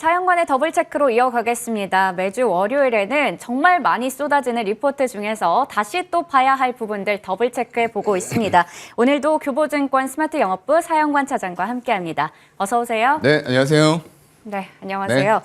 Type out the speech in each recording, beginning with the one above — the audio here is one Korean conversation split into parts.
사연관의 더블체크로 이어가겠습니다. 매주 월요일에는 정말 많이 쏟아지는 리포트 중에서 다시 또 봐야 할 부분들 더블체크해보고 있습니다. 오늘도 교보증권 스마트영업부 사연관 차장과 함께합니다. 어서 오세요. 네, 안녕하세요. 네, 안녕하세요.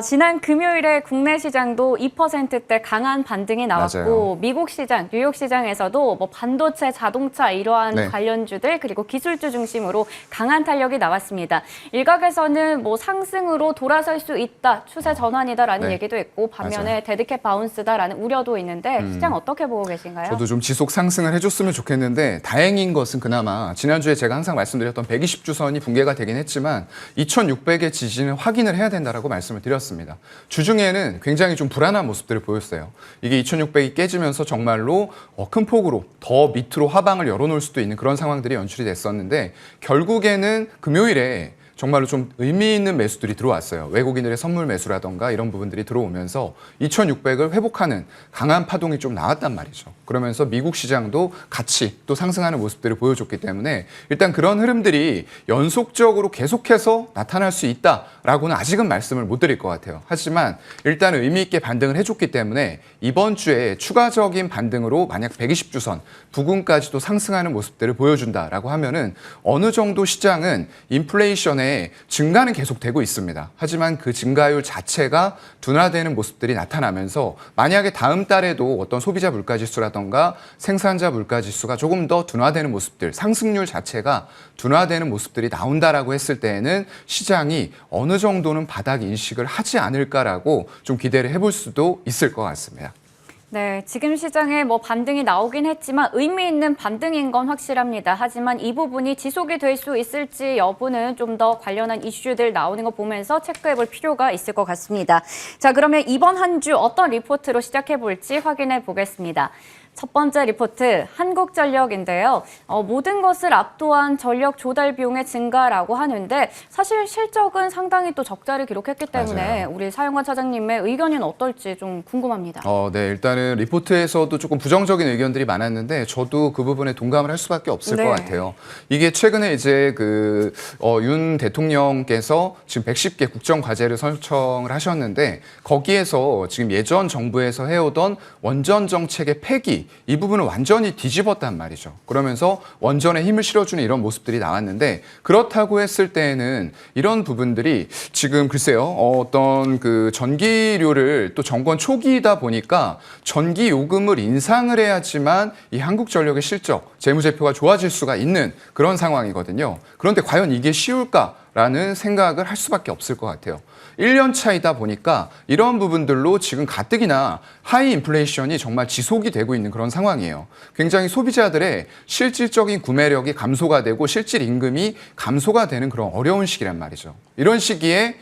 지난 금요일에 국내 시장도 2%대 강한 반등이 나왔고 맞아요. 미국 시장, 뉴욕 시장에서도 뭐 반도체, 자동차 이러한 네. 관련주들 그리고 기술주 중심으로 강한 탄력이 나왔습니다. 일각에서는 뭐 상승으로 돌아설 수 있다, 추세 전환이다라는 네. 얘기도 있고 반면에 맞아요. 데드캣 바운스다라는 우려도 있는데 시장 어떻게 보고 계신가요? 저도 좀 지속 상승을 해줬으면 좋겠는데 다행인 것은 그나마 지난주에 제가 항상 말씀드렸던 120주선이 붕괴가 되긴 했지만 2600의 지지는 확인을 해야 된다라고 말씀을 드렸습니다. 주중에는 굉장히 좀 불안한 모습들을 보였어요. 이게 2600이 깨지면서 정말로 큰 폭으로 더 밑으로 하방을 열어놓을 수도 있는 그런 상황들이 연출이 됐었는데 결국에는 금요일에 정말로 좀 의미 있는 매수들이 들어왔어요. 외국인들의 선물 매수라던가 이런 부분들이 들어오면서 2600을 회복하는 강한 파동이 좀 나왔단 말이죠. 그러면서 미국 시장도 같이 또 상승하는 모습들을 보여줬기 때문에 일단 그런 흐름들이 연속적으로 계속해서 나타날 수 있다라고는 아직은 말씀을 못 드릴 것 같아요. 하지만 일단 의미 있게 반등을 해줬기 때문에 이번 주에 추가적인 반등으로 만약 120주선 부근까지도 상승하는 모습들을 보여준다라고 하면은 어느 정도 시장은 인플레이션에 증가는 계속되고 있습니다. 하지만 그 증가율 자체가 둔화되는 모습들이 나타나면서 만약에 다음 달에도 어떤 소비자 물가지수라던가 생산자 물가지수가 조금 더 둔화되는 모습들, 상승률 자체가 둔화되는 모습들이 나온다라고 했을 때에는 시장이 어느 정도는 바닥 인식을 하지 않을까라고 좀 기대를 해볼 수도 있을 것 같습니다. 네, 지금 시장에 뭐 반등이 나오긴 했지만 의미 있는 반등인 건 확실합니다. 하지만 이 부분이 지속이 될 수 있을지 여부는 좀 더 관련한 이슈들 나오는 거 보면서 체크해 볼 필요가 있을 것 같습니다. 자, 그러면 이번 한 주 어떤 리포트로 시작해 볼지 확인해 보겠습니다. 첫 번째 리포트, 한국전력인데요. 모든 것을 압도한 전력 조달 비용의 증가라고 하는데 사실 실적은 상당히 또 적자를 기록했기 때문에 맞아요. 우리 사연관 차장님의 의견은 어떨지 좀 궁금합니다. 네, 일단은 리포트에서도 조금 부정적인 의견들이 많았는데 저도 그 부분에 동감을 할 수밖에 없을 네. 것 같아요. 이게 최근에 이제 윤 대통령께서 지금 110개 국정 과제를 설정을 하셨는데 거기에서 지금 예전 정부에서 해오던 원전 정책의 폐기 이 부분을 완전히 뒤집었단 말이죠. 그러면서 원전에 힘을 실어주는 이런 모습들이 나왔는데 그렇다고 했을 때에는 이런 부분들이 지금 글쎄요 어떤 그 전기료를 또 정권 초기이다 보니까 전기 요금을 인상을 해야지만 이 한국전력의 실적, 재무제표가 좋아질 수가 있는 그런 상황이거든요. 그런데 과연 이게 쉬울까라는 생각을 할 수밖에 없을 것 같아요. 1년 차이다 보니까 이런 부분들로 지금 가뜩이나 하이 인플레이션이 정말 지속이 되고 있는 그런 상황이에요. 굉장히 소비자들의 실질적인 구매력이 감소가 되고 실질 임금이 감소가 되는 그런 어려운 시기란 말이죠. 이런 시기에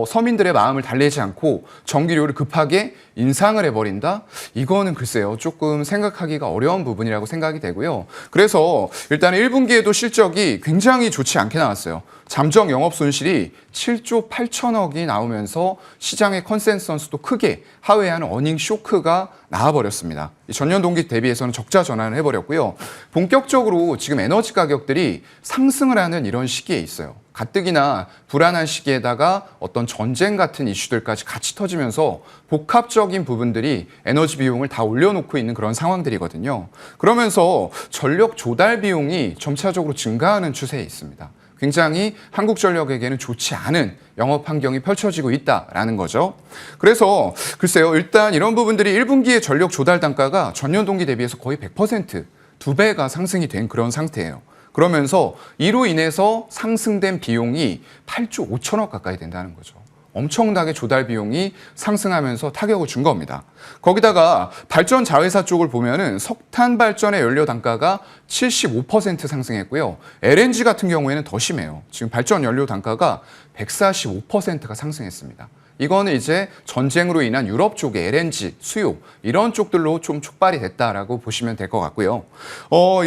서민들의 마음을 달래지 않고 전기료를 급하게 인상을 해버린다? 이거는 글쎄요, 조금 생각하기가 어려운 부분이라고 생각이 되고요. 그래서 일단 1분기에도 실적이 굉장히 좋지 않게 나왔어요. 잠정 영업 손실이 7조 8천억이 나오면서 시장의 컨센서스도 크게 하회하는 어닝 쇼크가 나와버렸습니다. 전년 동기 대비해서는 적자 전환을 해버렸고요. 본격적으로 지금 에너지 가격들이 상승을 하는 이런 시기에 있어요. 가뜩이나 불안한 시기에다가 어떤 전쟁 같은 이슈들까지 같이 터지면서 복합적인 부분들이 에너지 비용을 다 올려놓고 있는 그런 상황들이거든요. 그러면서 전력 조달 비용이 점차적으로 증가하는 추세에 있습니다. 굉장히 한국전력에게는 좋지 않은 영업 환경이 펼쳐지고 있다라는 거죠. 그래서 글쎄요, 일단 이런 부분들이 1분기의 전력 조달 단가가 전년 동기 대비해서 거의 100%, 2배가 상승이 된 그런 상태예요. 그러면서 이로 인해서 상승된 비용이 8조 5천억 가까이 된다는 거죠. 엄청나게 조달 비용이 상승하면서 타격을 준 겁니다. 거기다가 발전 자회사 쪽을 보면은 석탄 발전의 연료 단가가 75% 상승했고요. LNG 같은 경우에는 더 심해요. 지금 발전 연료 단가가 145%가 상승했습니다. 이거는 이제 전쟁으로 인한 유럽 쪽의 LNG 수요 이런 쪽들로 좀 촉발이 됐다라고 보시면 될 것 같고요.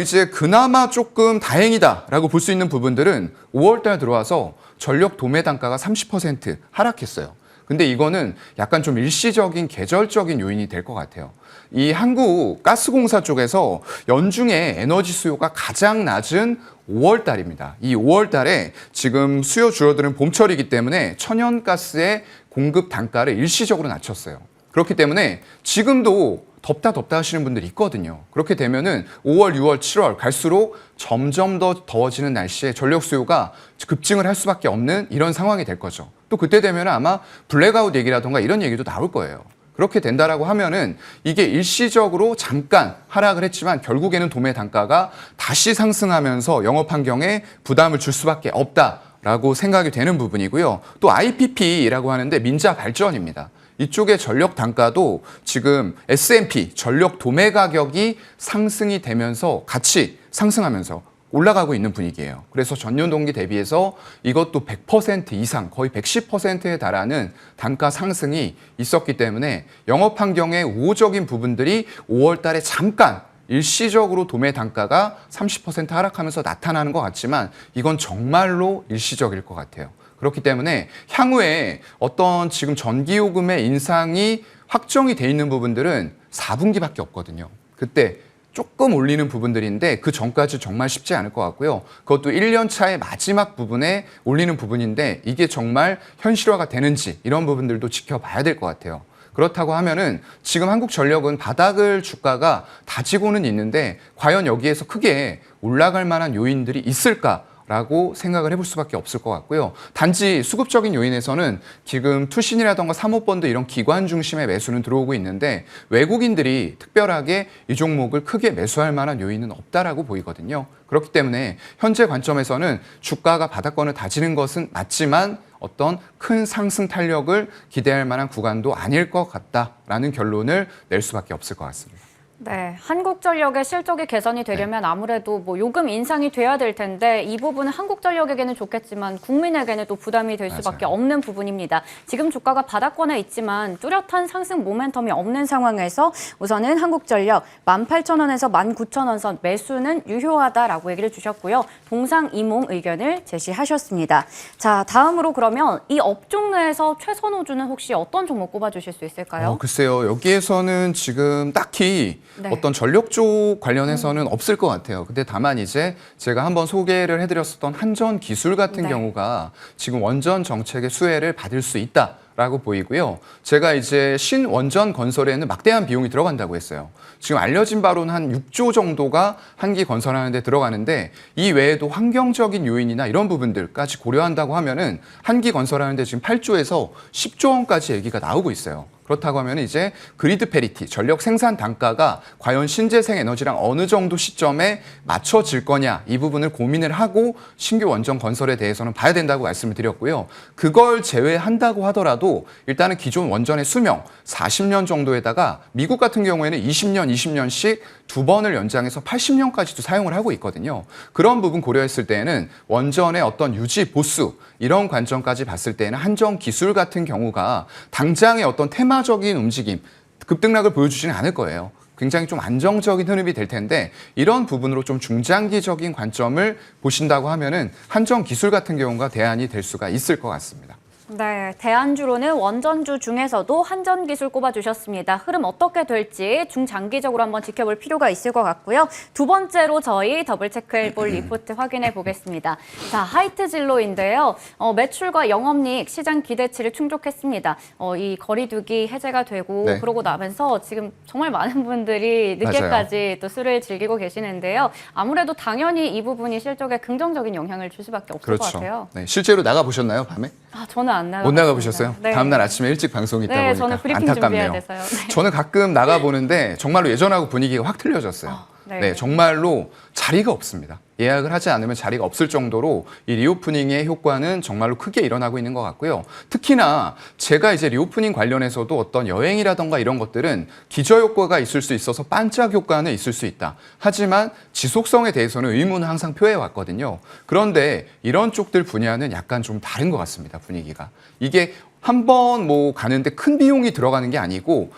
이제 그나마 조금 다행이다라고 볼 수 있는 부분들은 5월달 들어와서 전력 도매 단가가 30% 하락했어요. 근데 이거는 약간 좀 일시적인 계절적인 요인이 될 것 같아요. 이 한국가스공사 쪽에서 연중에 에너지 수요가 가장 낮은 5월 달입니다. 이 5월 달에 지금 수요 줄어드는 봄철이기 때문에 천연가스의 공급 단가를 일시적으로 낮췄어요. 그렇기 때문에 지금도 덥다 하시는 분들이 있거든요. 그렇게 되면은 5월, 6월, 7월 갈수록 점점 더 더워지는 날씨에 전력 수요가 급증을 할 수밖에 없는 이런 상황이 될 거죠. 또 그때 되면 아마 블랙아웃 얘기라던가 이런 얘기도 나올 거예요. 그렇게 된다라고 하면은 이게 일시적으로 잠깐 하락을 했지만 결국에는 도매 단가가 다시 상승하면서 영업 환경에 부담을 줄 수밖에 없다라고 생각이 되는 부분이고요. 또 IPP라고 하는데 민자 발전입니다. 이쪽의 전력 단가도 지금 S&P 전력 도매 가격이 상승이 되면서 같이 상승하면서 올라가고 있는 분위기예요. 그래서 전년 동기 대비해서 이것도 100% 이상 거의 110%에 달하는 단가 상승이 있었기 때문에 영업 환경의 우호적인 부분들이 5월 달에 잠깐 일시적으로 도매 단가가 30% 하락하면서 나타나는 것 같지만 이건 정말로 일시적일 것 같아요. 그렇기 때문에 향후에 어떤 지금 전기요금의 인상이 확정이 돼 있는 부분들은 4분기밖에 없거든요. 그때 조금 올리는 부분들인데 그 전까지 정말 쉽지 않을 것 같고요. 그것도 1년 차의 마지막 부분에 올리는 부분인데 이게 정말 현실화가 되는지 이런 부분들도 지켜봐야 될 것 같아요. 그렇다고 하면은 지금 한국전력은 바닥을 주가가 다지고는 있는데 과연 여기에서 크게 올라갈 만한 요인들이 있을까? 라고 생각을 해볼 수밖에 없을 것 같고요. 단지 수급적인 요인에서는 지금 투신이라던가 사모펀드 이런 기관 중심의 매수는 들어오고 있는데 외국인들이 특별하게 이 종목을 크게 매수할 만한 요인은 없다라고 보이거든요. 그렇기 때문에 현재 관점에서는 주가가 바닥권을 다지는 것은 맞지만 어떤 큰 상승 탄력을 기대할 만한 구간도 아닐 것 같다라는 결론을 낼 수밖에 없을 것 같습니다. 네, 한국전력의 실적이 개선이 되려면 아무래도 뭐 요금 인상이 돼야 될 텐데 이 부분은 한국전력에게는 좋겠지만 국민에게는 또 부담이 될 수밖에 없는 부분입니다. 지금 주가가 바닥권에 있지만 뚜렷한 상승 모멘텀이 없는 상황에서 우선은 한국전력 18,000원에서 19,000원 선 매수는 유효하다라고 얘기를 주셨고요. 동상이몽 의견을 제시하셨습니다. 자, 다음으로 그러면 이 업종 내에서 최선호주는 혹시 어떤 종목 꼽아주실 수 있을까요? 글쎄요. 여기에서는 지금 딱히 어떤 전력 쪽 관련해서는 없을 것 같아요. 근데 다만 이제 제가 한번 소개를 해드렸었던 한전 기술 같은 경우가 지금 원전 정책의 수혜를 받을 수 있다라고 보이고요. 제가 이제 신원전 건설에는 막대한 비용이 들어간다고 했어요. 지금 알려진 바로는 한 6조 정도가 한기 건설하는 데 들어가는데 이 외에도 환경적인 요인이나 이런 부분들까지 고려한다고 하면은 한기 건설하는 데 지금 8조에서 10조 원까지 얘기가 나오고 있어요. 그렇다고 하면 이제 그리드 패리티, 전력 생산 단가가 과연 신재생 에너지랑 어느 정도 시점에 맞춰질 거냐 이 부분을 고민을 하고 신규 원전 건설에 대해서는 봐야 된다고 말씀을 드렸고요. 그걸 제외한다고 하더라도 일단은 기존 원전의 수명 40년 정도에다가 미국 같은 경우에는 20년씩 두 번을 연장해서 80년까지도 사용을 하고 있거든요. 그런 부분 고려했을 때에는 원전의 어떤 유지, 보수 이런 관점까지 봤을 때는 한전 기술 같은 경우가 당장의 어떤 테마적인 움직임, 급등락을 보여주지는 않을 거예요. 굉장히 좀 안정적인 흐름이 될 텐데 이런 부분으로 좀 중장기적인 관점을 보신다고 하면은 한전 기술 같은 경우가 대안이 될 수가 있을 것 같습니다. 네, 대안주로는 원전주 중에서도 한전기술 꼽아주셨습니다. 흐름 어떻게 될지 중장기적으로 한번 지켜볼 필요가 있을 것 같고요. 두 번째로 저희 더블 체크해볼 리포트 확인해 보겠습니다. 자, 하이트진로인데요. 매출과 영업이익, 시장 기대치를 충족했습니다. 이 거리두기 해제가 되고 그러고 나면서 지금 정말 많은 분들이 늦게까지 또 술을 즐기고 계시는데요. 아무래도 당연히 이 부분이 실적에 긍정적인 영향을 줄 수밖에 없을 것 같아요. 네, 실제로 나가보셨나요, 밤에? 저는 안 나가봤습니다. 못 나가보셨어요? 네. 다음날 아침에 일찍 방송이 있다 보니까 저는 브리핑 안타깝네요. 준비해야 돼서요. 네. 저는 가끔 나가보는데 정말로 예전하고 분위기가 확 틀려졌어요. 네, 정말로 자리가 없습니다. 예약을 하지 않으면 자리가 없을 정도로 이 리오프닝의 효과는 정말로 크게 일어나고 있는 것 같고요. 특히나 제가 이제 리오프닝 관련해서도 어떤 여행이라던가 이런 것들은 기저효과가 있을 수 있어서 반짝 효과는 있을 수 있다. 하지만 지속성에 대해서는 의문을 항상 표해 왔거든요. 그런데 이런 쪽들 분야는 약간 좀 다른 것 같습니다. 분위기가. 이게 한 번 뭐 가는데 큰 비용이 들어가는 게 아니고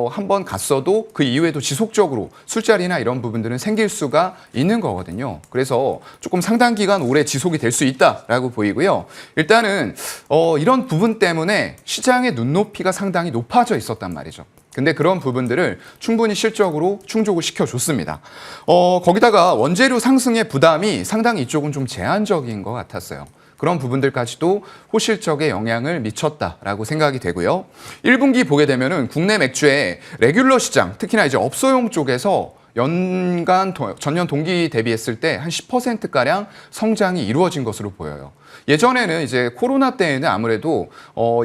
한 번 갔어도 그 이후에도 지속적으로 술자리나 이런 부분들은 생길 수가 있는 거거든요. 그래서 조금 상당 기간 오래 지속이 될 수 있다라고 보이고요. 일단은 이런 부분 때문에 시장의 눈높이가 상당히 높아져 있었단 말이죠. 근데 그런 부분들을 충분히 실적으로 충족을 시켜줬습니다. 거기다가 원재료 상승의 부담이 상당히 이쪽은 좀 제한적인 것 같았어요. 그런 부분들까지도 호실적에 영향을 미쳤다라고 생각이 되고요. 1분기 보게 되면은 국내 맥주의 레귤러 시장, 특히나 이제 업소용 쪽에서 연간 전년 동기 대비했을 때 한 10%가량 성장이 이루어진 것으로 보여요. 예전에는 이제 코로나 때에는 아무래도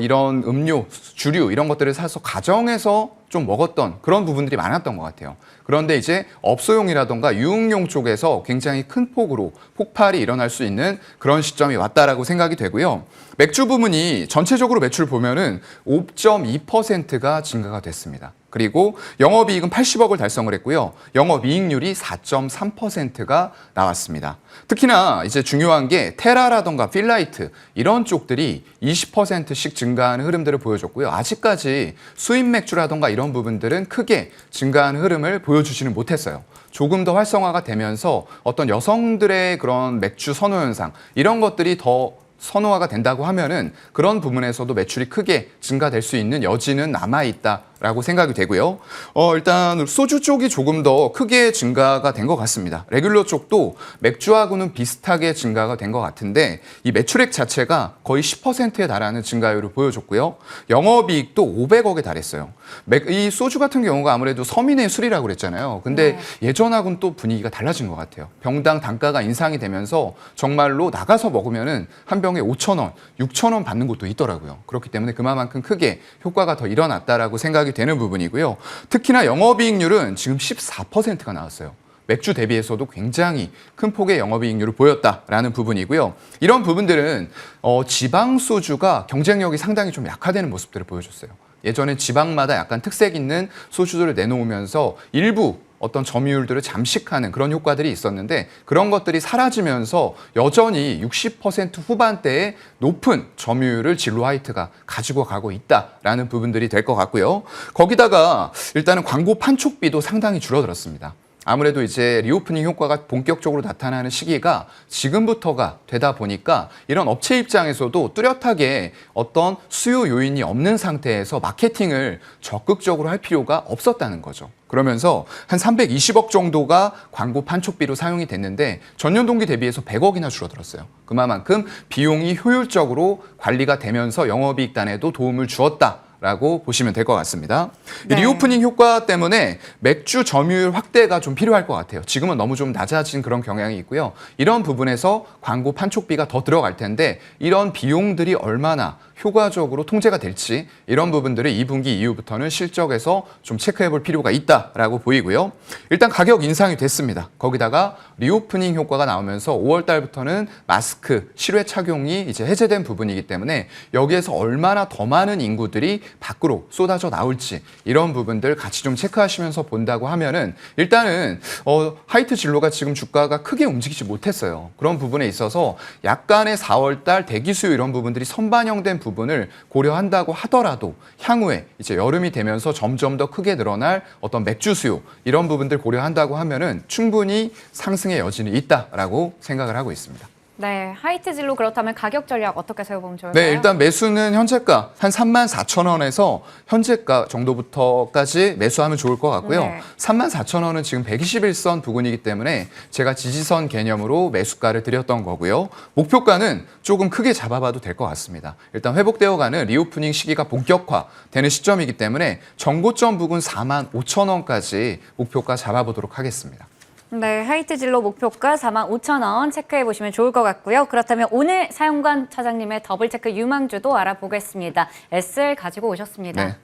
이런 음료, 주류 이런 것들을 사서 가정에서 좀 먹었던 그런 부분들이 많았던 것 같아요. 그런데 이제 업소용이라던가 유흥용 쪽에서 굉장히 큰 폭으로 폭발이 일어날 수 있는 그런 시점이 왔다라고 생각이 되고요. 맥주 부문이 전체적으로 매출 보면은 5.2%가 증가가 됐습니다. 그리고 영업이익은 80억을 달성을 했고요. 영업이익률이 4.3%가 나왔습니다. 특히나 이제 중요한 게 테라라던가 필라이트 이런 쪽들이 20%씩 증가하는 흐름들을 보여줬고요. 아직까지 수입 맥주라던가 이런 부분들은 크게 증가하는 흐름을 보여주지는 못했어요. 조금 더 활성화가 되면서 어떤 여성들의 그런 맥주 선호 현상 이런 것들이 더 선호화가 된다고 하면은 그런 부분에서도 매출이 크게 증가될 수 있는 여지는 남아있다라고 생각이 되고요. 일단 소주 쪽이 조금 더 크게 증가가 된 것 같습니다. 레귤러 쪽도 맥주하고는 비슷하게 증가가 된 것 같은데 이 매출액 자체가 거의 10%에 달하는 증가율을 보여줬고요. 영업이익도 500억에 달했어요. 이 소주 같은 경우가 아무래도 서민의 술이라고 그랬잖아요. 근데 예전하고는 또 분위기가 달라진 것 같아요. 병당 단가가 인상이 되면서 정말로 나가서 먹으면은 한 병에 5,000원, 6,000원 받는 곳도 있더라고요. 그렇기 때문에 그만큼 크게 효과가 더 일어났다라고 생각이 되는 부분이고요. 특히나 영업이익률은 지금 14%가 나왔어요. 맥주 대비해서도 굉장히 큰 폭의 영업이익률을 보였다라는 부분이고요. 이런 부분들은 지방 소주가 경쟁력이 상당히 좀 약화되는 모습들을 보여줬어요. 예전에 지방마다 약간 특색 있는 소주들을 내놓으면서 일부 어떤 점유율들을 잠식하는 그런 효과들이 있었는데 그런 것들이 사라지면서 여전히 60% 후반대의 높은 점유율을 진로 화이트가 가지고 가고 있다라는 부분들이 될 것 같고요. 거기다가 일단은 광고 판촉비도 상당히 줄어들었습니다. 아무래도 이제 리오프닝 효과가 본격적으로 나타나는 시기가 지금부터가 되다 보니까 이런 업체 입장에서도 뚜렷하게 어떤 수요 요인이 없는 상태에서 마케팅을 적극적으로 할 필요가 없었다는 거죠. 그러면서 한 320억 정도가 광고 판촉비로 사용이 됐는데 전년 동기 대비해서 100억이나 줄어들었어요. 그만큼 비용이 효율적으로 관리가 되면서 영업이익단에도 도움을 주었다. 라고 보시면 될 것 같습니다. 네. 리오프닝 효과 때문에 맥주 점유율 확대가 좀 필요할 것 같아요. 지금은 너무 좀 낮아진 그런 경향이 있고요. 이런 부분에서 광고 판촉비가 더 들어갈 텐데 이런 비용들이 얼마나 효과적으로 통제가 될지 이런 부분들을 2분기 이후부터는 실적에서 좀 체크해 볼 필요가 있다라고 보이고요. 일단 가격 인상이 됐습니다. 거기다가 리오프닝 효과가 나오면서 5월 달부터는 마스크 실외 착용이 이제 해제된 부분이기 때문에 여기에서 얼마나 더 많은 인구들이 밖으로 쏟아져 나올지 이런 부분들 같이 좀 체크하시면서 본다고 하면은 일단은 하이트 진로가 지금 주가가 크게 움직이지 못했어요. 그런 부분에 있어서 약간의 4월 달 대기 수요 이런 부분들이 선반영된 부분을 고려한다고 하더라도 향후에 이제 여름이 되면서 점점 더 크게 늘어날 어떤 맥주 수요 이런 부분들 고려한다고 하면은 충분히 상승의 여지는 있다라고 생각을 하고 있습니다. 네, 하이트 진로 그렇다면 가격 전략 어떻게 세워보면 좋을까요? 네, 일단 매수는 현재가 한 34,000원에서 현재가 정도부터까지 매수하면 좋을 것 같고요. 네. 34,000원은 지금 121선 부근이기 때문에 제가 지지선 개념으로 매수가를 드렸던 거고요. 목표가는 조금 크게 잡아봐도 될 것 같습니다. 일단 회복되어가는 리오프닝 시기가 본격화되는 시점이기 때문에 정고점 부근 45,000원까지 목표가 잡아보도록 하겠습니다. 네, 하이트 진로 목표가 45,000원 체크해 보시면 좋을 것 같고요. 그렇다면 오늘 사용관 차장님의 더블 체크 유망주도 알아보겠습니다. SL 가지고 오셨습니다. 네.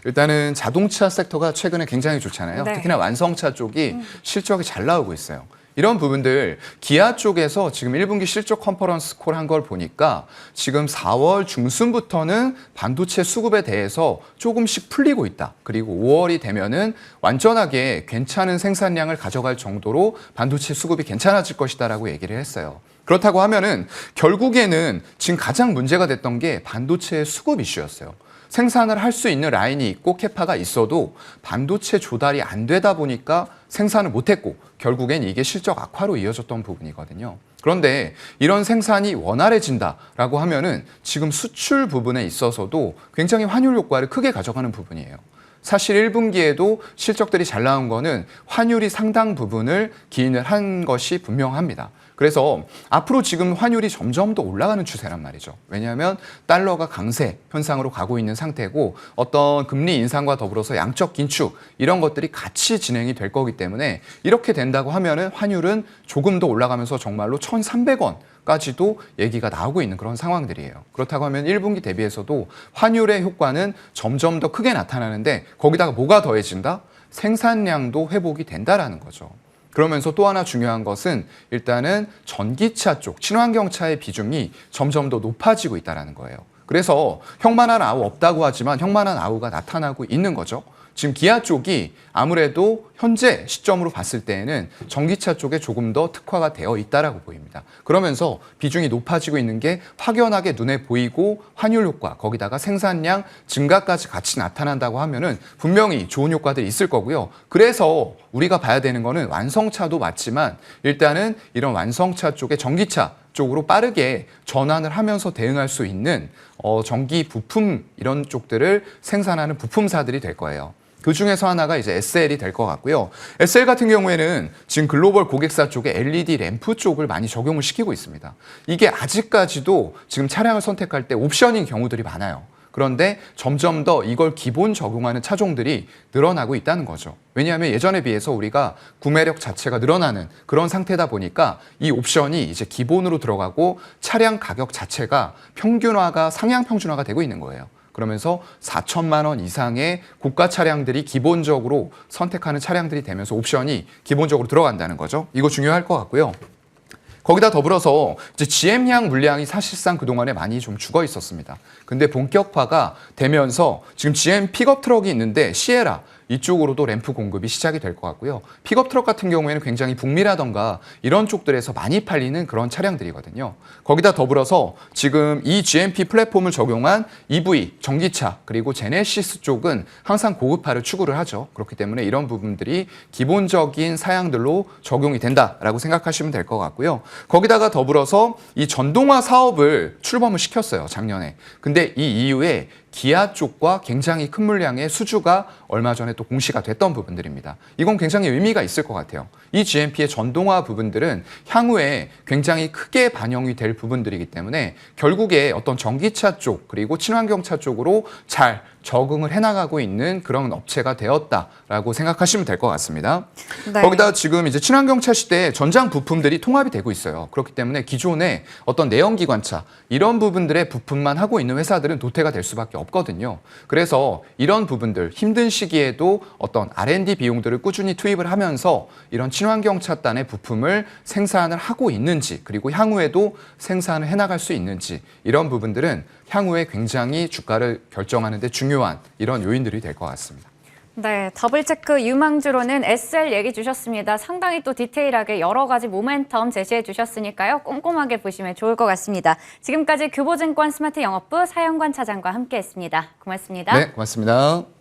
일단은 자동차 섹터가 최근에 굉장히 좋잖아요. 네. 특히나 완성차 쪽이 실적이 잘 나오고 있어요. 이런 부분들 기아 쪽에서 지금 1분기 실적 컨퍼런스 콜 한 걸 보니까 지금 4월 중순부터는 반도체 수급에 대해서 조금씩 풀리고 있다. 그리고 5월이 되면은 완전하게 괜찮은 생산량을 가져갈 정도로 반도체 수급이 괜찮아질 것이다라고 얘기를 했어요. 그렇다고 하면은 결국에는 지금 가장 문제가 됐던 게 반도체 수급 이슈였어요. 생산을 할 수 있는 라인이 있고 캐파가 있어도 반도체 조달이 안 되다 보니까 생산을 못했고 결국엔 이게 실적 악화로 이어졌던 부분이거든요. 그런데 이런 생산이 원활해진다라고 하면은 지금 수출 부분에 있어서도 굉장히 환율 효과를 크게 가져가는 부분이에요. 사실 1분기에도 실적들이 잘 나온 거는 환율이 상당 부분을 기인을 한 것이 분명합니다. 그래서 앞으로 지금 환율이 점점 더 올라가는 추세란 말이죠. 왜냐하면 달러가 강세 현상으로 가고 있는 상태고 어떤 금리 인상과 더불어서 양적 긴축 이런 것들이 같이 진행이 될 거기 때문에 이렇게 된다고 하면은 환율은 조금 더 올라가면서 정말로 1,300원 까지도 얘기가 나오고 있는 그런 상황들이에요. 그렇다고 하면 1분기 대비해서도 환율의 효과는 점점 더 크게 나타나는데 거기다가 뭐가 더해진다? 생산량도 회복이 된다라는 거죠. 그러면서 또 하나 중요한 것은 일단은 전기차 쪽, 친환경차의 비중이 점점 더 높아지고 있다는 거예요. 그래서 형만한 아우 없다고 하지만 형만한 아우가 나타나고 있는 거죠. 지금 기아 쪽이 아무래도 현재 시점으로 봤을 때에는 전기차 쪽에 조금 더 특화가 되어 있다라고 보입니다. 그러면서 비중이 높아지고 있는 게 확연하게 눈에 보이고 환율 효과, 거기다가 생산량 증가까지 같이 나타난다고 하면은 분명히 좋은 효과들이 있을 거고요. 그래서 우리가 봐야 되는 거는 완성차도 맞지만 일단은 이런 완성차 쪽에 전기차 쪽으로 빠르게 전환을 하면서 대응할 수 있는 전기 부품 이런 쪽들을 생산하는 부품사들이 될 거예요. 그 중에서 하나가 이제 SL이 될 것 같고요. SL 같은 경우에는 지금 글로벌 고객사 쪽에 LED 램프 쪽을 많이 적용을 시키고 있습니다. 이게 아직까지도 지금 차량을 선택할 때 옵션인 경우들이 많아요. 그런데 점점 더 이걸 기본 적용하는 차종들이 늘어나고 있다는 거죠. 왜냐하면 예전에 비해서 우리가 구매력 자체가 늘어나는 그런 상태다 보니까 이 옵션이 이제 기본으로 들어가고 차량 가격 자체가 평균화가 상향 평준화가 되고 있는 거예요. 그러면서 4천만 원 이상의 고가 차량들이 기본적으로 선택하는 차량들이 되면서 옵션이 기본적으로 들어간다는 거죠. 이거 중요할 것 같고요. 거기다 더불어서 이제 GM향 물량이 사실상 그동안에 많이 좀 죽어 있었습니다. 근데 본격화가 되면서 지금 GM 픽업 트럭이 있는데 시에라 이쪽으로도 램프 공급이 시작이 될 것 같고요. 픽업 트럭 같은 경우에는 굉장히 북미라던가 이런 쪽들에서 많이 팔리는 그런 차량들이거든요. 거기다 더불어서 지금 이 GMP 플랫폼을 적용한 EV, 전기차, 그리고 제네시스 쪽은 항상 고급화를 추구를 하죠. 그렇기 때문에 이런 부분들이 기본적인 사양들로 적용이 된다라고 생각하시면 될 것 같고요. 거기다가 더불어서 이 전동화 사업을 출범을 시켰어요, 작년에. 근데 이 이후에 기아 쪽과 굉장히 큰 물량의 수주가 얼마 전에 또 공시가 됐던 부분들입니다. 이건 굉장히 의미가 있을 것 같아요. 이 GMP의 전동화 부분들은 향후에 굉장히 크게 반영이 될 부분들이기 때문에 결국에 어떤 전기차 쪽 그리고 친환경차 쪽으로 잘 적응을 해나가고 있는 그런 업체가 되었다라고 생각하시면 될 것 같습니다. 네. 거기다 지금 이제 친환경차 시대에 전장 부품들이 통합이 되고 있어요. 그렇기 때문에 기존에 어떤 내연기관차 이런 부분들의 부품만 하고 있는 회사들은 도태가 될 수밖에 없거든요. 그래서 이런 부분들 힘든 시기에도 어떤 R&D 비용들을 꾸준히 투입을 하면서 이런 친환경 차단의 부품을 생산을 하고 있는지 그리고 향후에도 생산을 해나갈 수 있는지 이런 부분들은 향후에 굉장히 주가를 결정하는 데 중요한 이런 요인들이 될 것 같습니다. 네, 더블체크 유망주로는 SL 얘기 주셨습니다. 상당히 또 디테일하게 여러 가지 모멘텀 제시해 주셨으니까요. 꼼꼼하게 보시면 좋을 것 같습니다. 지금까지 교보증권 스마트 영업부 사영관 차장과 함께했습니다. 고맙습니다. 네, 고맙습니다.